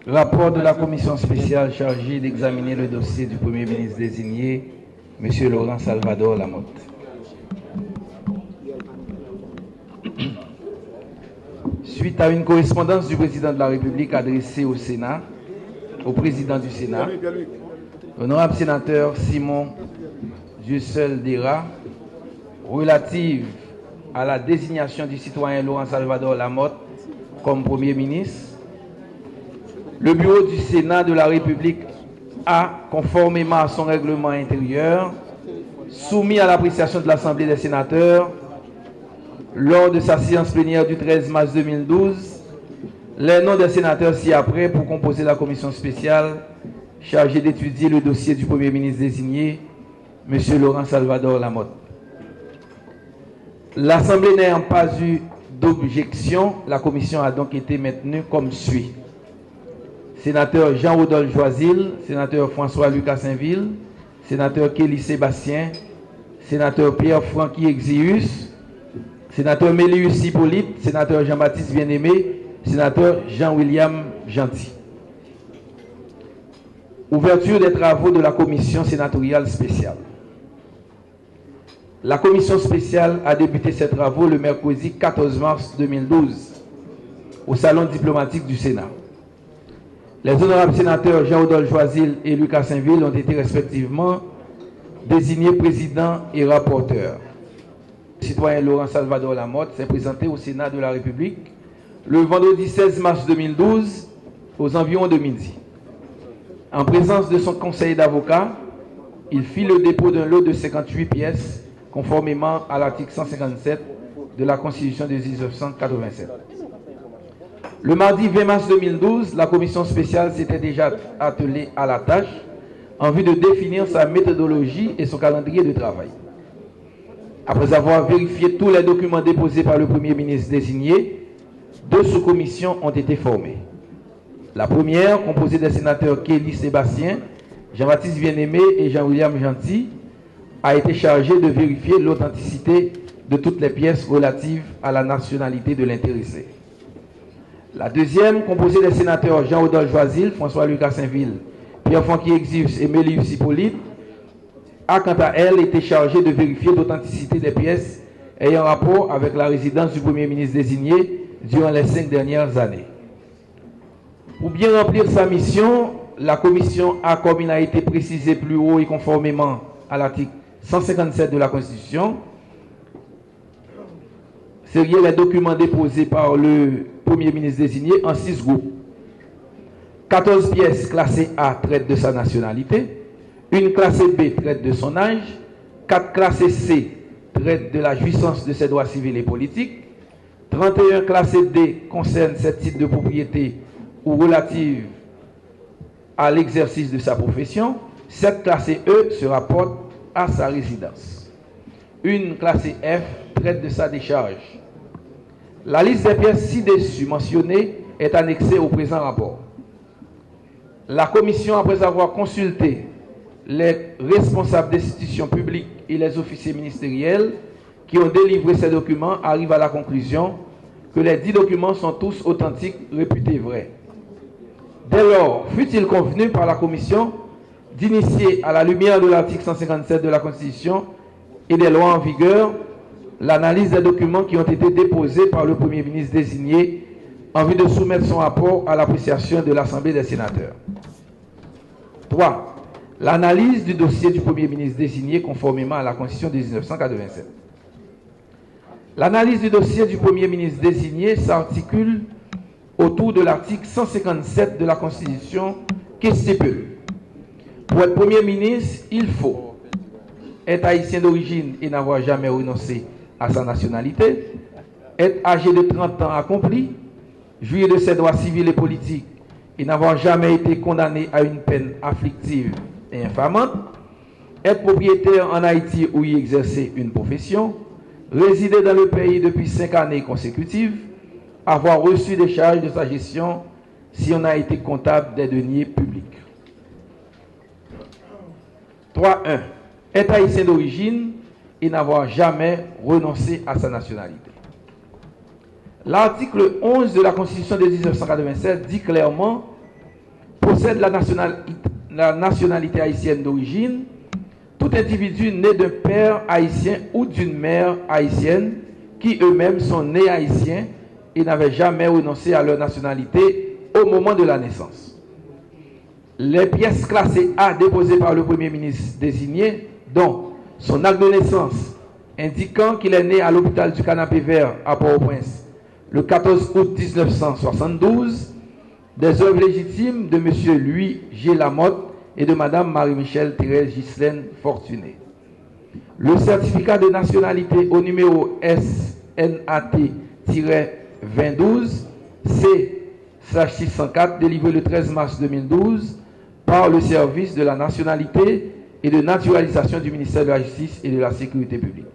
Rapport de la commission spéciale chargée d'examiner le dossier du Premier ministre désigné, M. Laurent Salvador Lamotte. Suite à une correspondance du président de la République adressée au Sénat, au président du Sénat, l'honorable sénateur Simon Dussel-Dera, relative à la désignation du citoyen Laurent Salvador Lamotte comme Premier ministre, le bureau du Sénat de la République a, conformément à son règlement intérieur, soumis à l'appréciation de l'Assemblée des sénateurs, lors de sa séance plénière du 13 mars 2012, les noms des sénateurs ci-après pour composer la commission spéciale chargée d'étudier le dossier du Premier ministre désigné, M. Laurent Salvador Lamotte. L'Assemblée n'ayant pas eu d'objection, la commission a donc été maintenue comme suit. Sénateur Jean-Rodolphe Joisil, sénateur François-Lucas Saint-Ville, sénateur Kelly Sébastien, sénateur Pierre-Francky Exius, sénateur Mélius Hippolyte, sénateur Jean-Baptiste Bien-Aimé, sénateur Jean-William Gentil. Ouverture des travaux de la commission sénatoriale spéciale. La commission spéciale a débuté ses travaux le mercredi 14 mars 2012 au salon diplomatique du Sénat. Les honorables sénateurs Jean-Rodolphe Joisil et Lucas Saint-Ville ont été respectivement désignés président et rapporteur. Le citoyen Laurent Salvador Lamotte s'est présenté au Sénat de la République le vendredi 16 mars 2012 aux environs de midi. En présence de son conseil d'avocats, il fit le dépôt d'un lot de 58 pièces conformément à l'article 157 de la Constitution de 1987. Le mardi 20 mars 2012, la commission spéciale s'était déjà attelée à la tâche en vue de définir sa méthodologie et son calendrier de travail. Après avoir vérifié tous les documents déposés par le Premier ministre désigné, 2 sous-commissions ont été formées. La première, composée des sénateurs Kelly Sébastien, Jean-Baptiste Bien-Aimé et Jean-William Gentil, a été chargée de vérifier l'authenticité de toutes les pièces relatives à la nationalité de l'intéressé. La deuxième, composée des sénateurs Jean-Rodolphe Joisil, François-Lucas Saint-Ville, Pierre-Francky Exius et Mélius Hippolyte, a quant à elle été chargée de vérifier l'authenticité des pièces ayant rapport avec la résidence du Premier ministre désigné durant les 5 dernières années. Pour bien remplir sa mission, la commission a, comme il a été précisé plus haut et conformément à l'article 157 de la Constitution, seriez les documents déposés par le Premier ministre désigné en 6 groupes. 14 pièces classées A traitent de sa nationalité, une classée B traite de son âge, 4 classées C traitent de la jouissance de ses droits civils et politiques, 31 classées D concernent ses titres de propriété ou relatives à l'exercice de sa profession, 7 classées E se rapportent à sa résidence. Une classée F traite de sa décharge. La liste des pièces ci-dessus mentionnées est annexée au présent rapport. La commission, après avoir consulté les responsables d'institutions publiques et les officiers ministériels qui ont délivré ces documents, arrive à la conclusion que les 10 documents sont tous authentiques, réputés vrais. Dès lors, fut-il convenu par la commission d'initier, à la lumière de l'article 157 de la Constitution et des lois en vigueur, l'analyse des documents qui ont été déposés par le Premier ministre désigné en vue de soumettre son rapport à l'appréciation de l'Assemblée des sénateurs. 3. L'analyse du dossier du Premier ministre désigné conformément à la Constitution de 1987. L'analyse du dossier du Premier ministre désigné s'articule autour de l'article 157 de la Constitution qui stipule: pour être Premier ministre, il faut être haïtien d'origine et n'avoir jamais renoncé à sa nationalité, être âgé de 30 ans accompli, jouir de ses droits civils et politiques et n'avoir jamais été condamné à une peine afflictive et infamante, être propriétaire en Haïti ou y exercer une profession, résider dans le pays depuis 5 années consécutives, avoir reçu des charges de sa gestion si on a été comptable des deniers publics. 3.1. Être haïtien d'origine et n'avoir jamais renoncé à sa nationalité. L'article 11 de la Constitution de 1987 dit clairement possède la nationalité haïtienne d'origine, tout individu né d'un père haïtien ou d'une mère haïtienne qui eux-mêmes sont nés haïtiens et n'avaient jamais renoncé à leur nationalité au moment de la naissance. Les pièces classées A déposées par le Premier ministre désigné, dont son acte de naissance indiquant qu'il est né à l'hôpital du Canapé Vert à Port-au-Prince le 14 août 1972, des œuvres légitimes de M. Louis G. Lamotte et de Mme Marie-Michel Thérèse Ghislaine Fortuné. Le certificat de nationalité au numéro SNAT-2012 C/604 délivré le 13 mars 2012 par le service de la nationalité et de naturalisation du ministère de la Justice et de la Sécurité publique.